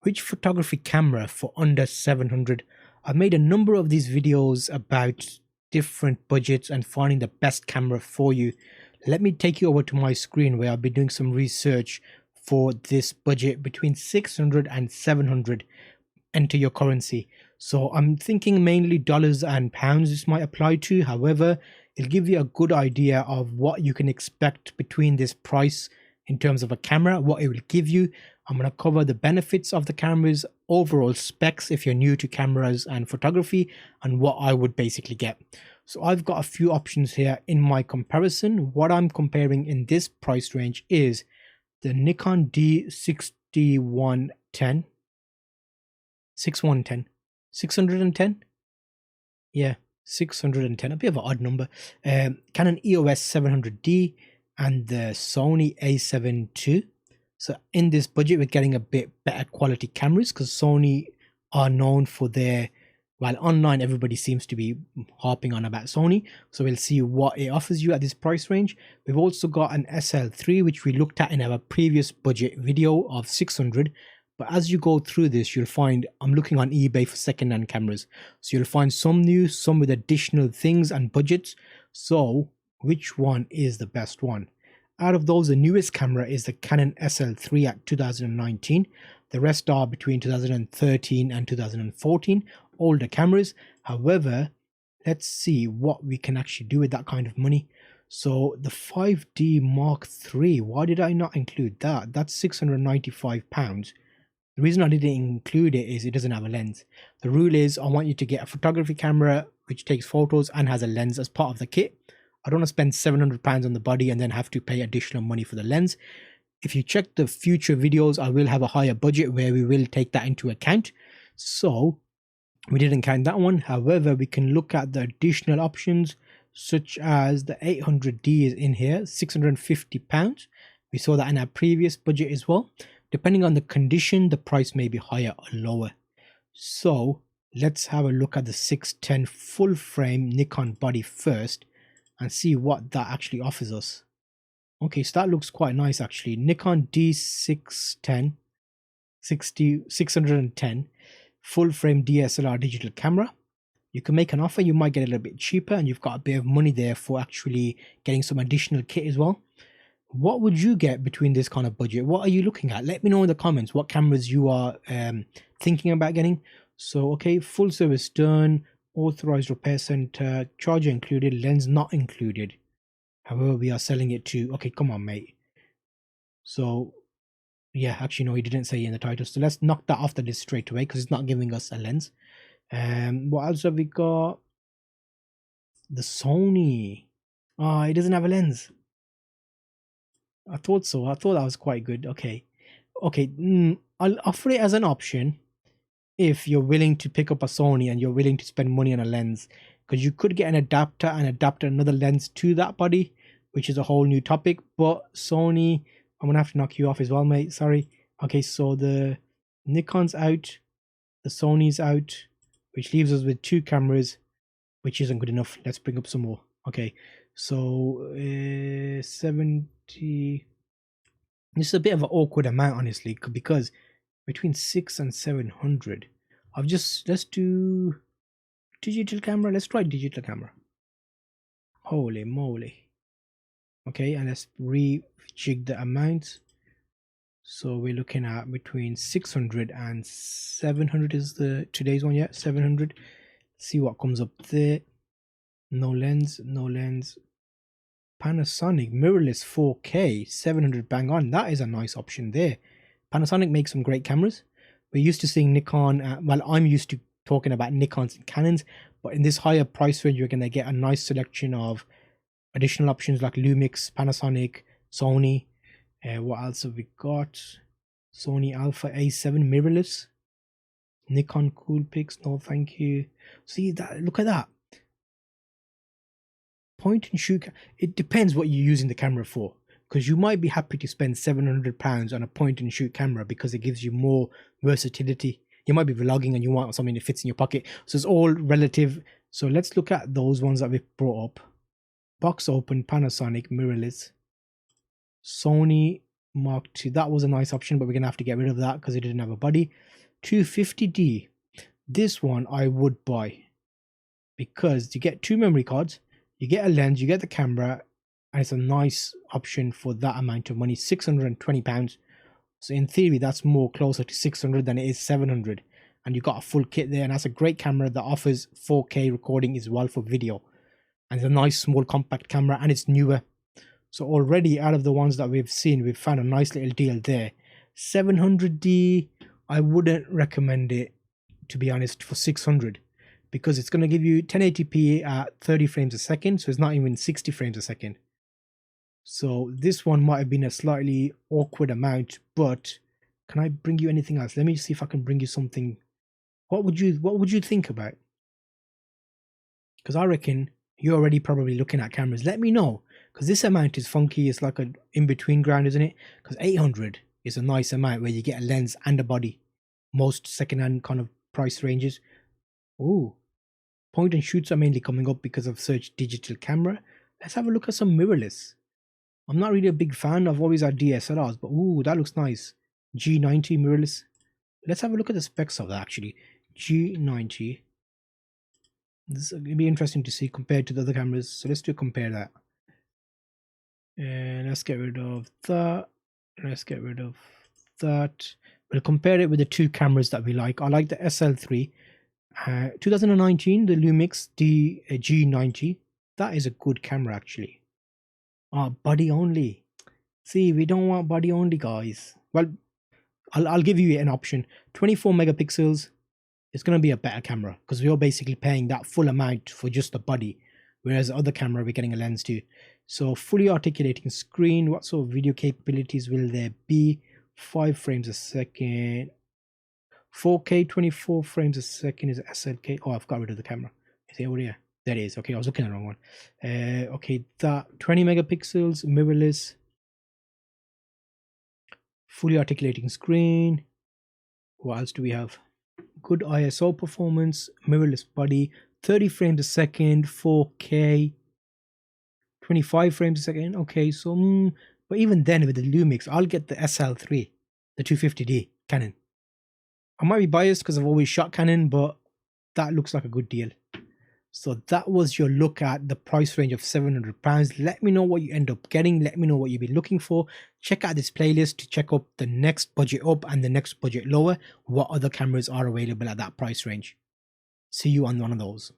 which photography camera for under 700. I've made a number of these videos about different budgets and finding the best camera for you. Let me take you over to my screen where I'll be doing some research for this budget between 600 and 700. Enter your currency. So I'm thinking mainly dollars and pounds this might apply to. However, it'll give you a good idea of what you can expect between this price in terms of a camera, what it will give you. I'm going to cover the benefits of the cameras, overall specs if you're new to cameras and photography, and what I would basically get. So I've got a few options here in my comparison. What I'm comparing in this price range is the Nikon D6110, 610, yeah, 610, a bit of an odd number. Canon EOS 700D and the Sony A7 II. So in this budget, we're getting a bit better quality cameras because Sony are known for their, while online everybody seems to be harping on about Sony. So we'll see what it offers you at this price range. We've also got an SL3, which we looked at in our previous budget video of 600. But as you go through this, you'll find I'm looking on eBay for second-hand cameras. So you'll find some new, some with additional things and budgets. So which one is the best one? Out of those, the newest camera is the Canon SL3 at 2019. The rest are between 2013 and 2014, older cameras. However, let's see what we can actually do with that kind of money. So the 5D Mark III, why did I not include that? That's £695. The reason I didn't include it is it doesn't have a lens. The rule is I want you to get a photography camera which takes photos and has a lens as part of the kit. I don't want to spend £700 on the body and then have to pay additional money for the lens. If you check the future videos, I will have a higher budget where we will take that into account. So we didn't count that one. However, we can look at the additional options such as the 800D is in here, £650. We saw that in our previous budget as well. Depending on the condition, the price may be higher or lower. So let's have a look at the 610 full frame Nikon body first and see what that actually offers us. Okay, so that looks quite nice actually. Nikon D610 610 full frame DSLR digital camera. You can make an offer, you might get a little bit cheaper and you've got a bit of money there for actually getting some additional kit as well. What would you get between this kind of budget? What are you looking at? Let me know in the comments what cameras you are thinking about getting. So, okay, full service done, authorized repair center, charger included, lens not included. However, we are selling it to, okay, come on, mate. So, yeah, actually, no, he didn't say in the title. So let's knock that off the list straight away because it's not giving us a lens. What else have we got? The Sony. Oh, it doesn't have a lens. I thought so. I thought that was quite good. Okay. I'll offer it as an option if you're willing to pick up a Sony and you're willing to spend money on a lens, because you could get an adapter and adapt another lens to that body, which is a whole new topic. But Sony, I'm gonna have to knock you off as well, mate. Sorry. Okay, so the Nikon's out, the Sony's out, which leaves us with two cameras, which isn't good enough. Let's bring up some more. Okay, so 70. This is a bit of an awkward amount, honestly, because between 600 and 700. Let's do digital camera. Let's try digital camera. Holy moly. Okay, and let's rejig the amount. So we're looking at between 600 and 700 is the today's one. Yeah, 700. See what comes up there. No lens. Panasonic mirrorless 4K 700, bang on. That is a nice option there. Panasonic makes some great cameras. We're used to seeing Nikon, well, I'm used to talking about Nikons and Canons, but in this higher price range you're going to get a nice selection of additional options like Lumix, Panasonic, Sony. What else have we got? Sony Alpha A7 mirrorless. Nikon Coolpix, no thank you. See that, look at that. Point and shoot, it depends what you're using the camera for, because you might be happy to spend £700 on a point and shoot camera because it gives you more versatility. You might be vlogging and you want something that fits in your pocket, so it's all relative. So let's look at those ones that we've brought up. Box open, Panasonic mirrorless, Sony Mark II. That was a nice option, but we're gonna have to get rid of that because it didn't have a body. 250D. This one I would buy because you get 2 memory cards, you get a lens, you get the camera, and it's a nice option for that amount of money. £620. So in theory, that's more closer to 600 than it is 700. And you got a full kit there, and that's a great camera that offers 4K recording as well for video. And it's a nice small compact camera, and it's newer. So already out of the ones that we've seen, we've found a nice little deal there. 700D, I wouldn't recommend it, to be honest, for 600, because it's going to give you 1080p at 30 frames a second, so it's not even 60 frames a second. So this one might have been a slightly awkward amount, but can I bring you anything else? Let me see if I can bring you something. What would you think about? Because I reckon you're already probably looking at cameras. Let me know, because this amount is funky. It's like a in-between ground, isn't it? Because 800 is a nice amount where you get a lens and a body. Most second-hand kind of price ranges. Ooh, point and shoots are mainly coming up because of search digital camera. Let's have a look at some mirrorless. I'm not really a big fan. I've always had DSLRs, but ooh, that looks nice. G90 mirrorless. Let's have a look at the specs of that actually. G90. This will be interesting to see compared to the other cameras. So let's compare that. And let's get rid of that. Let's get rid of that. We'll compare it with the 2 cameras that we like. I like the SL3. 2019, the Lumix G90. That is a good camera actually. Body only. See, we don't want body only, guys. Well, I'll give you an option. 24 megapixels. It's going to be a better camera because we're basically paying that full amount for just the body, whereas the other camera we're getting a lens too. So fully articulating screen. What sort of video capabilities will there be? 5 frames a second. 4K 24 frames a second is SLK. Oh, I've got rid of the camera. Is it over here? There it is. Okay, I was looking at the wrong one. Okay, that 20 megapixels, mirrorless, fully articulating screen. What else do we have? Good ISO performance, mirrorless body, 30 frames a second, 4K, 25 frames a second. Okay, so but even then with the Lumix, I'll get the SL3, the 250D Canon. I might be biased because I've always shot Canon, but that looks like a good deal. So that was your look at the price range of £700. Let me know what you end up getting. Let me know what you've been looking for. Check out this playlist to check up the next budget up and the next budget lower. What other cameras are available at that price range. See you on one of those.